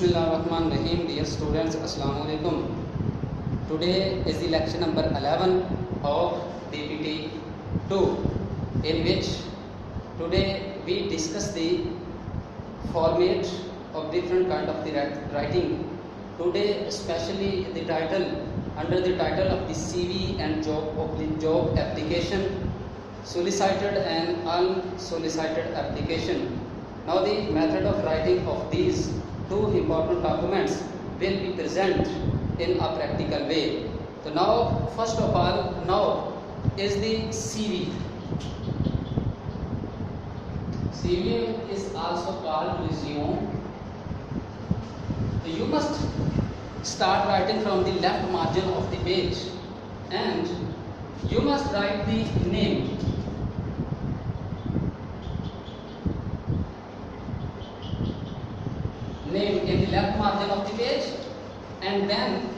Bismillahirrahmanirrahim. Dear students, Assalamu alaikum. Today is the lecture number 11 of DPT 2, in which today we discuss the format of different kind of the writing. Today especially the title, under the title of the CV and job application, solicited and unsolicited application. Now the method of writing of these two important documents will be present in a practical way. So now, first of all, now is the CV. CV is also called resume. So you must start writing from the left margin of the page, and you must write the name. Name in the left margin of the page, and then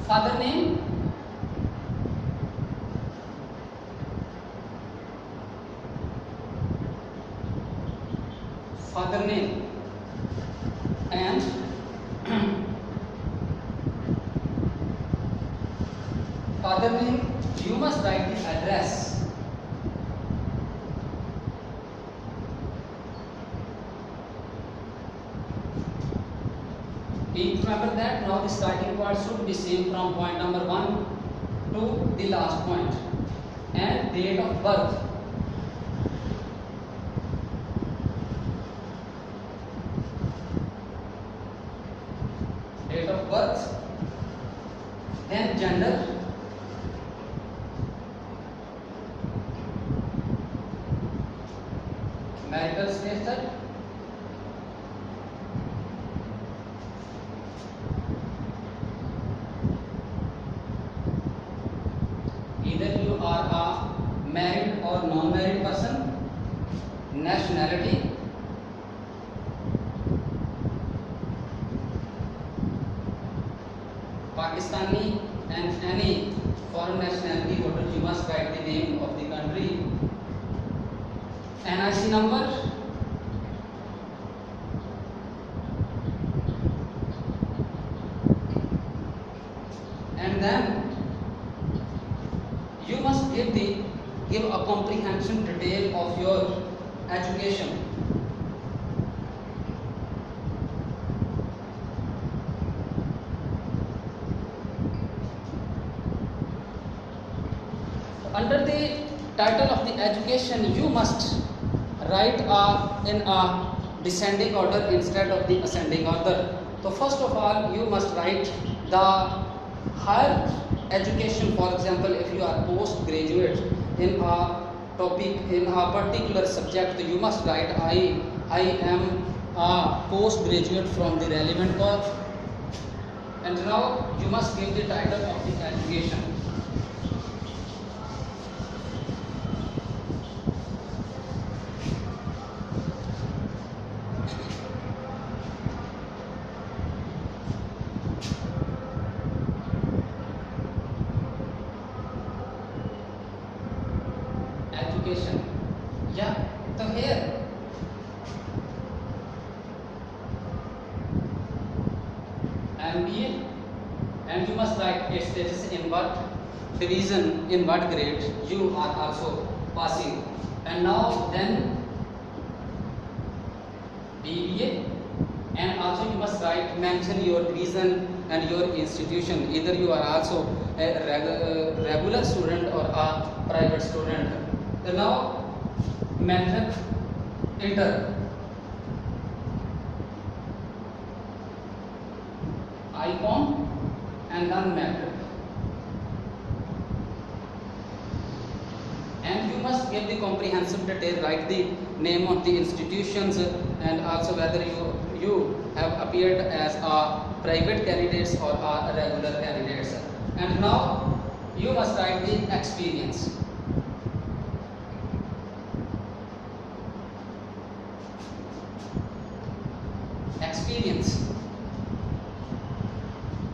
father name, and father name you must write the address. Please remember that now the starting point should be same from point number 1 to the last point, and date of birth. Date of birth, then gender, marital status, either you are a married or non-married person, nationality, Pakistani, and any foreign nationality holder you must write the name of the country, NIC number, and then you must give a comprehensive detail of your education. Under the title of the education, you must write in a descending order instead of the ascending order. So first of all, you must write the higher education. For example, if you are postgraduate in a topic, in a particular subject, you must write I am a postgraduate from the relevant course. And now you must give the title of the education. Education. Yeah, so here MBA, and you must write its status in what division, in what grade you are also passing. And now then BBA, and also you must write, mention your division and your institution, either you are also a regular student or a private student. So now method, enter icon and then method, and you must give the comprehensive detail, write the name of the institutions, and also whether you have appeared as a private candidates or a regular candidates. And now you must write the experience.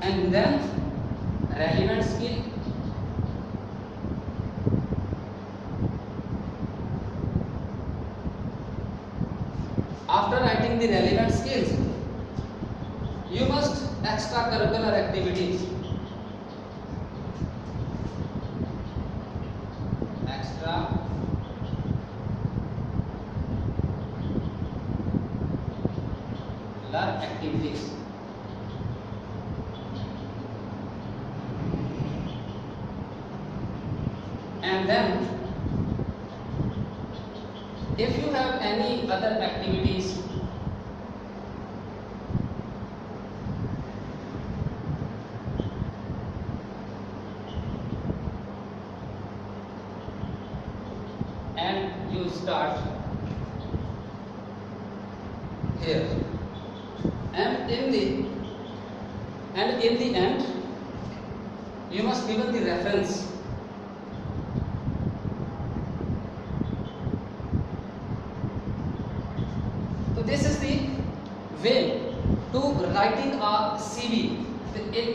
And then relevant skill, after writing the relevant skills, you must extracurricular activities. Extracurricular activities. And then if you have any other activities, and you start here, and in the end you must given the reference. So this is the way to writing a CV, in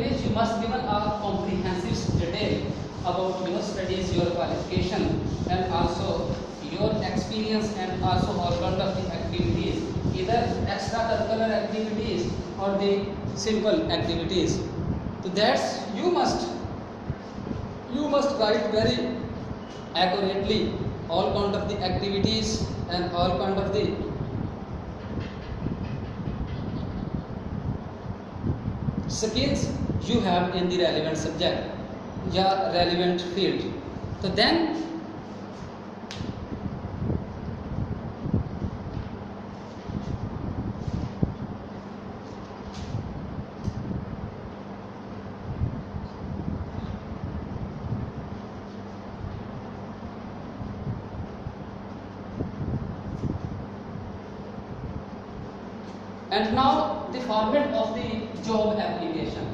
which you must given a comprehensive detail about your studies, your qualification, and also your experience, and also all kind of the activities, either extracurricular activities or the simple activities. So that's you must write very accurately all kind of the activities and all kind of the skills you have in the relevant subject, yeah, relevant field. So then and now the format of the job application.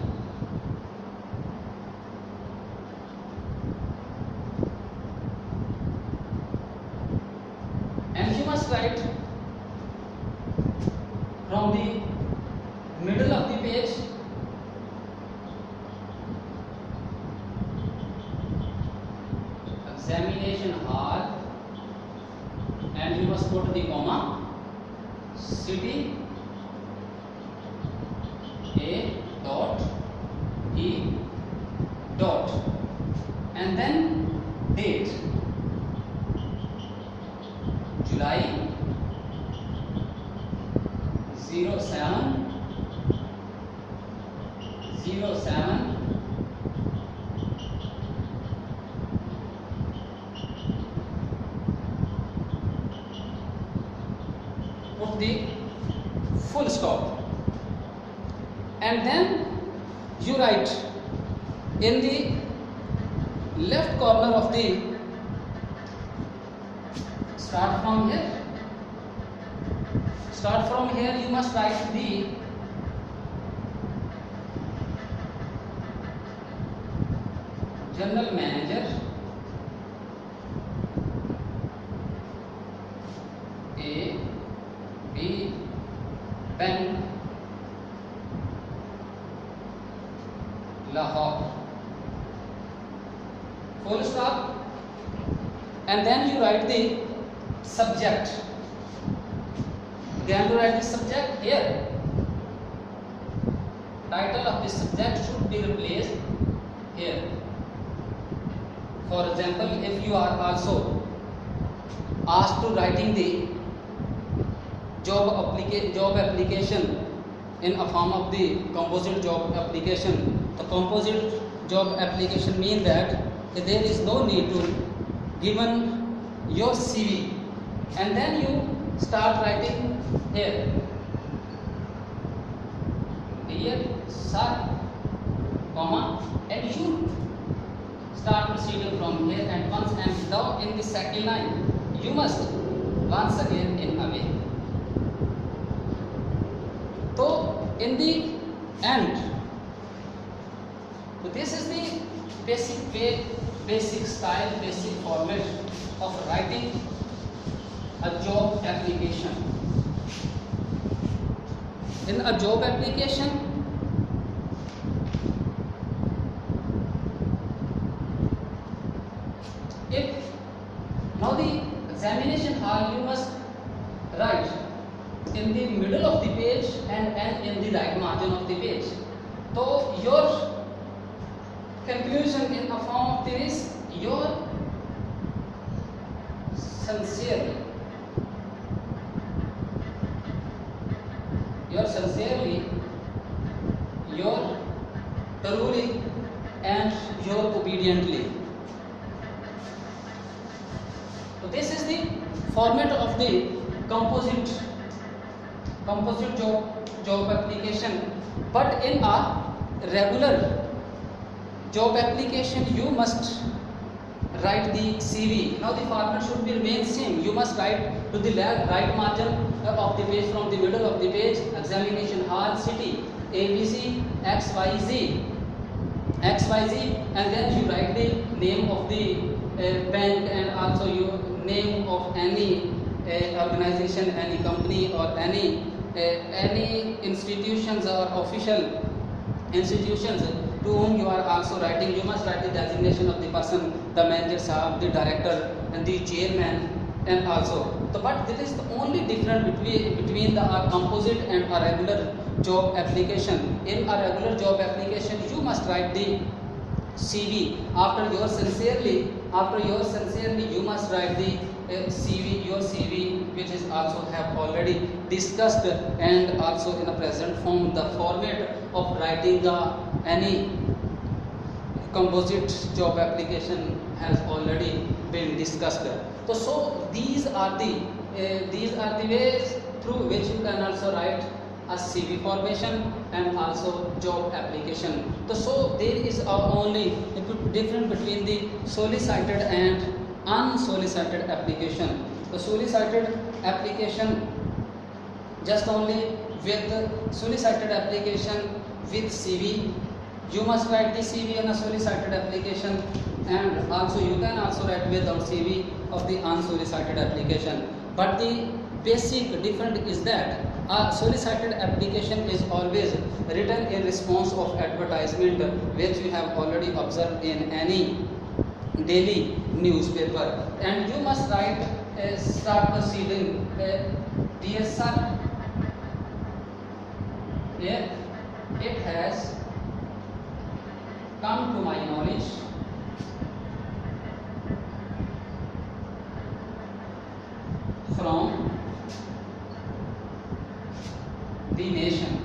And you must write from the middle of the page examination hall, and you must put the comma, city A dot E dot, and then date July 07 put the full stop, and then you write in the left corner of the, start from here you must write the general manager A B Bank Lahore, full stop, and then you write the subject. Then you write the subject here. Title of the subject should be replaced here. For example, if you are also asked to writing the job application in a form of the composite job application, the composite job application means that there is no need to given your CV, and then you start writing here, sir, comma, and you start proceeding from here, and once and down in the second line you must once again in away. So in the end, so this is the basic way, basic style, basic format of writing a job application. In a job application, if now the examination hall, you must write in the middle of the page and in the right margin of the page. So your conclusion in a form of this, your sincerely your truly and your obediently. So this is the format of the composite job application. But in a regular job application, you must write the CV. Now the format should be remain same. You must write to the right margin of the page, from the middle of the page, examination hall, city, ABC, XYZ, and then you write the name of the bank, and also your name of any organization, any company, or any institutions or official institutions to whom you are also writing. You must write the designation of the person, the manager, sahab, the director, and the chairman, and also. But this is the only difference between the composite and a regular job application. In a regular job application, you must write the CV. After your sincerely, you must write the your CV, which is also have already discussed, and also in a present form. The format of writing the any composite job application has already been discussed. So these are the ways through which you can also write a CV formation and also job application. So there is only difference between the solicited and unsolicited application. The solicited application, just only with the solicited application with CV, you must write the CV on a solicited application, and also you can also write without CV of the unsolicited application. But the basic difference is that a solicited application is always written in response of advertisement, which you have already observed in any daily newspaper, and you must write start proceeding, dear sir, it has come to my knowledge from the nation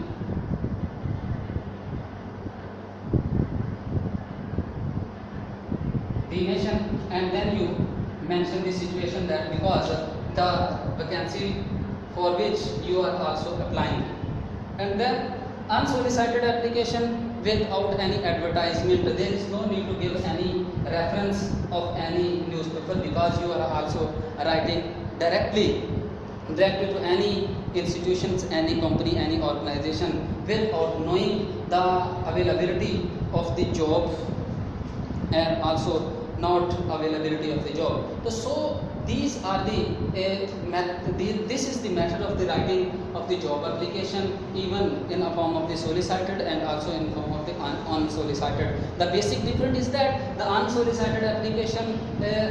and then you mention the situation, that because the vacancy for which you are also applying. And then unsolicited application without any advertisement, there is no need to give any reference of any newspaper, because you are also writing directly to any institutions, any company, any organization, without knowing the availability of the job and also not availability of the job. So these are this is the method of the writing of the job application, even in a form of the solicited and also in form of the unsolicited. The basic difference is that the unsolicited application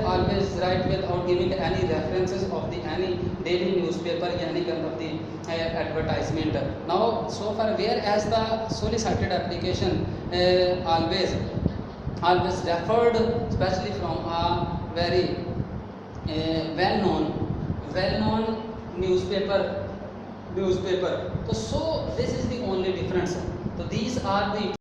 always write without giving any references of the any daily newspaper, any kind of the advertisement. Now so far, whereas the solicited application always referred, especially from a very well-known newspaper. So this is the only difference. So these are the